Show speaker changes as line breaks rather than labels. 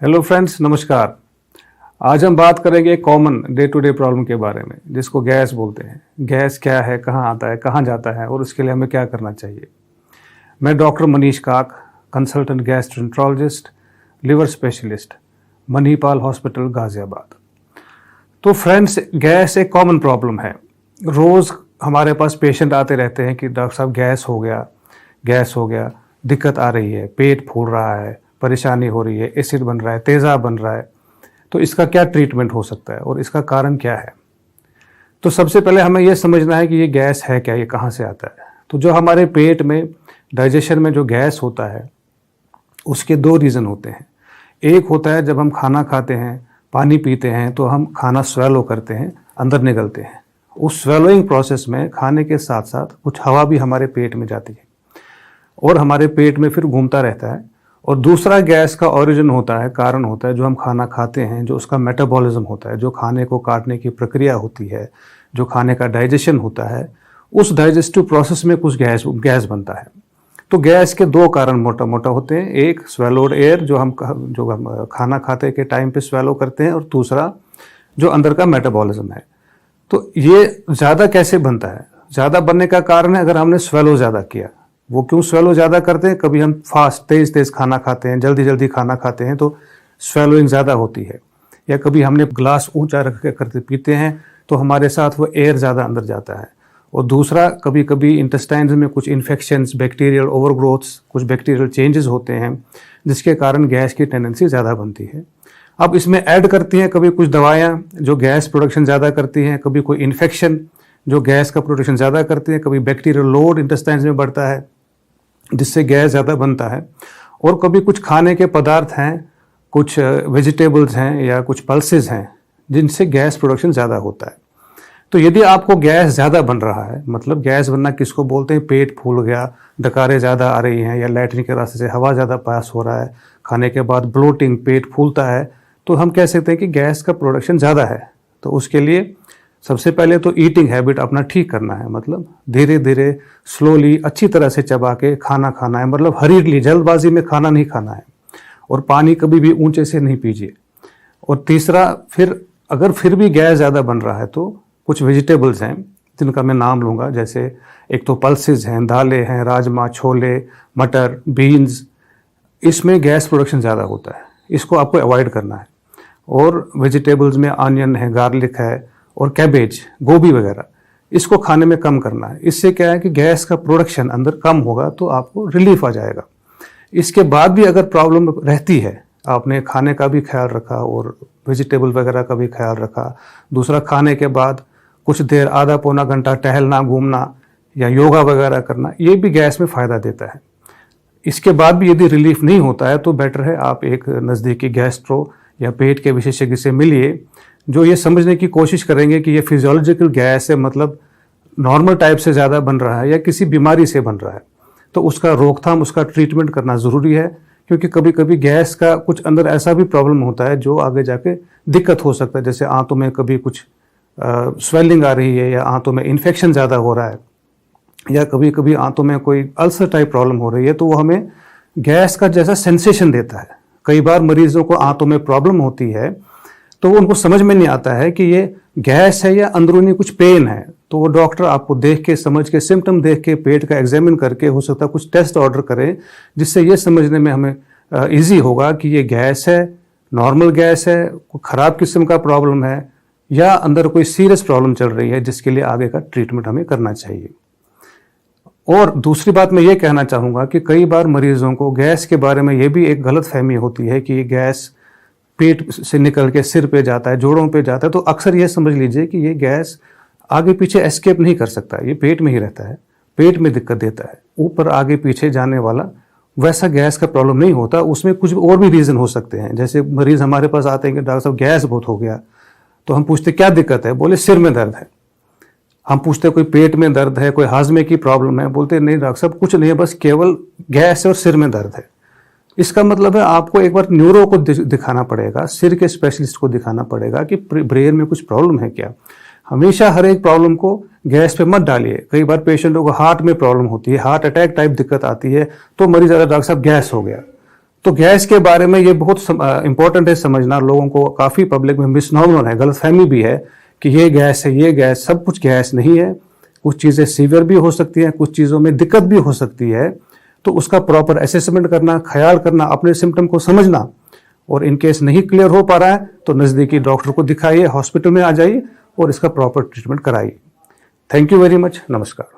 Hello friends, नमस्कार। आज हम बात करेंगे common day to day problem के बारे में, जिसको गैस बोलते हैं। गैस क्या है, कहाँ आता है, कहाँ जाता है और उसके लिए हमें क्या करना चाहिए। मैं डॉक्टर मनीष काक, consultant gastroenterologist, liver specialist, Manipal hospital, Ghaziabad. तो फ्रेंड्स, गैस एक कॉमन प्रॉब्लम है। रोज़ हमारे पास पेशेंट आते रहते हैं कि डॉक्टर साहब गैस हो गया, दिक्कत आ रही है, पेट फूल रहा है, परेशानी हो रही है, एसिड बन रहा है, तेज़ाब बन रहा है। तो इसका क्या ट्रीटमेंट हो सकता है और इसका कारण क्या है। तो सबसे पहले हमें यह समझना है कि ये गैस है क्या, ये कहाँ से आता है। तो जो हमारे पेट में डाइजेशन में जो गैस होता है, उसके दो रीज़न होते हैं। एक होता है जब हम खाना खाते हैं, पानी पीते हैं, तो हम खाना स्वेलो करते हैं, अंदर निकलते हैं। उस स्वेलोइंग प्रोसेस में खाने के साथ साथ कुछ हवा भी हमारे पेट में जाती है और हमारे पेट में फिर घूमता रहता है। और दूसरा गैस का ओरिजिन होता है, कारण होता है, जो हम खाना खाते हैं, जो उसका मेटाबॉलिज्म होता है, जो खाने को काटने की प्रक्रिया होती है, जो खाने का डाइजेशन होता है, उस डाइजेस्टिव प्रोसेस में कुछ गैस बनता है। तो गैस के दो कारण मोटा मोटा होते हैं। एक स्वेलोड एयर, जो हम खाना खाते के टाइम पे स्वेलो करते हैं, और दूसरा जो अंदर का मेटाबॉलिज्म है। तो ये ज़्यादा कैसे बनता है, ज़्यादा बनने का कारण है अगर हमने स्वेलो ज़्यादा किया। वो क्यों स्वेलो ज़्यादा करते हैं, कभी हम फास्ट तेज़ खाना खाते हैं, जल्दी खाना खाते हैं, तो स्वेलोइंग ज़्यादा होती है। या कभी हमने ग्लास ऊंचा रख के करते पीते हैं तो हमारे साथ वो एयर ज़्यादा अंदर जाता है। और दूसरा, कभी कभी इंटेस्टाइन्स में कुछ इन्फेक्शंस, बैक्टीरियल ओवरग्रोथ्स, कुछ बैक्टीरियल चेंजेस होते हैं, जिसके कारण गैस की टेंडेंसी ज़्यादा बनती है। अब इसमें ऐड करती हैं कभी कुछ दवाइयाँ जो गैस प्रोडक्शन ज़्यादा करती हैं, कभी कोई इन्फेक्शन जो गैस का प्रोडक्शन ज़्यादा करती है, कभी बैक्टीरियल लोड इंटेस्टाइन्स में बढ़ता है जिससे गैस ज़्यादा बनता है, और कभी कुछ खाने के पदार्थ हैं, कुछ वेजिटेबल्स हैं या कुछ पल्सेस हैं जिनसे गैस प्रोडक्शन ज़्यादा होता है। तो यदि आपको गैस ज़्यादा बन रहा है, मतलब गैस बनना किसको बोलते हैं, पेट फूल गया, डकारें ज़्यादा आ रही हैं, या लैट्रिन के रास्ते से हवा ज़्यादा पास हो रहा है, खाने के बाद ब्लोटिंग, पेट फूलता है, तो हम कह सकते हैं कि गैस का प्रोडक्शन ज़्यादा है। तो उसके लिए सबसे पहले तो ईटिंग हैबिट अपना ठीक करना है, मतलब धीरे धीरे स्लोली अच्छी तरह से चबा के खाना खाना है, मतलब हरीडली, जल्दबाजी में खाना नहीं खाना है, और पानी कभी भी ऊंचे से नहीं पीजिए। और तीसरा, अगर फिर भी गैस ज़्यादा बन रहा है तो कुछ वेजिटेबल्स हैं जिनका मैं नाम लूँगा, जैसे एक तो पल्सेस हैं, दालें हैं, राजमा, छोले, मटर, बीन्स, इसमें गैस प्रोडक्शन ज़्यादा होता है, इसको आपको अवॉइड करना है। और वेजिटेबल्स में ऑनियन है, गार्लिक है, और कैबेज, गोभी वगैरह, इसको खाने में कम करना है। इससे क्या है कि गैस का प्रोडक्शन अंदर कम होगा तो आपको रिलीफ आ जाएगा। इसके बाद भी अगर प्रॉब्लम रहती है, आपने खाने का भी ख्याल रखा और वेजिटेबल वगैरह का भी ख्याल रखा, दूसरा खाने के बाद कुछ देर, आधा पौना घंटा टहलना, घूमना या योगा वगैरह करना, ये भी गैस में फ़ायदा देता है। इसके बाद भी यदि रिलीफ नहीं होता है तो बेटर है आप एक नज़दीकी गैस्ट्रो या पेट के विशेषज्ञ से मिलिए, जो ये समझने की कोशिश करेंगे कि ये फिजियोलॉजिकल गैस है, मतलब नॉर्मल टाइप से ज़्यादा बन रहा है या किसी बीमारी से बन रहा है। तो उसका रोकथाम, उसका ट्रीटमेंट करना ज़रूरी है, क्योंकि कभी कभी गैस का कुछ अंदर ऐसा भी प्रॉब्लम होता है जो आगे जाके दिक्कत हो सकता है। जैसे आंतों में कभी कुछ स्वेलिंग आ रही है, या आंतों में इन्फेक्शन ज़्यादा हो रहा है, या कभी कभी आंतों में कोई अल्सर टाइप प्रॉब्लम हो रही है, तो वो हमें गैस का जैसा सेंसेशन देता है। कई बार मरीजों को आंतों में प्रॉब्लम होती है तो उनको समझ में नहीं आता है कि ये गैस है या अंदरूनी कुछ पेन है। तो वो डॉक्टर आपको देख के, समझ के, सिम्टम देख के, पेट का एग्जामिन करके, हो सकता है कुछ टेस्ट ऑर्डर करे, जिससे ये समझने में हमें इजी होगा कि ये गैस है, नॉर्मल गैस है, कोई ख़राब किस्म का प्रॉब्लम है, या अंदर कोई सीरियस प्रॉब्लम चल रही है जिसके लिए आगे का ट्रीटमेंट हमें करना चाहिए। और दूसरी बात मैं ये कहना चाहूँगा कि कई बार मरीजों को गैस के बारे में ये भी एक गलतफहमी होती है कि ये गैस पेट से निकल के सिर पे जाता है, जोड़ों पे जाता है। तो अक्सर ये समझ लीजिए कि ये गैस आगे पीछे एस्केप नहीं कर सकता, ये पेट में ही रहता है, पेट में दिक्कत देता है, ऊपर आगे पीछे जाने वाला वैसा गैस का प्रॉब्लम नहीं होता। उसमें कुछ और भी रीज़न हो सकते हैं। जैसे मरीज़ हमारे पास आते हैं कि डॉक्टर साहब गैस बहुत हो गया, तो हम पूछते क्या दिक्कत है, बोले सिर में दर्द है। हम पूछते कोई पेट में दर्द है, कोई हाजमे की प्रॉब्लम है, बोलते नहीं डॉक्टर साहब कुछ नहीं है, बस केवल गैस है और सिर में दर्द है। इसका मतलब है आपको एक बार न्यूरो को दिखाना पड़ेगा, सिर के स्पेशलिस्ट को दिखाना पड़ेगा कि ब्रेन में कुछ प्रॉब्लम है क्या। हमेशा हर एक प्रॉब्लम को गैस पे मत डालिए। कई बार पेशेंटों को हार्ट में प्रॉब्लम होती है, हार्ट अटैक टाइप दिक्कत आती है, तो मरीज अगर डॉक्टर साहब गैस हो गया, तो गैस के बारे में ये बहुत इंपॉर्टेंट है समझना। लोगों को काफ़ी पब्लिक में मिसनॉमन है, गलतफहमी भी है कि ये गैस है, ये गैस, सब कुछ गैस नहीं है। कुछ चीज़ें सीवियर भी हो सकती हैं, कुछ चीज़ों में दिक्कत भी हो सकती है। तो उसका प्रॉपर असेसमेंट करना, ख्याल करना, अपने सिम्टम को समझना, और इन केस नहीं क्लियर हो पा रहा है तो नज़दीकी डॉक्टर को दिखाइए, हॉस्पिटल में आ जाइए और इसका प्रॉपर ट्रीटमेंट कराइए। Thank you very much. नमस्कार।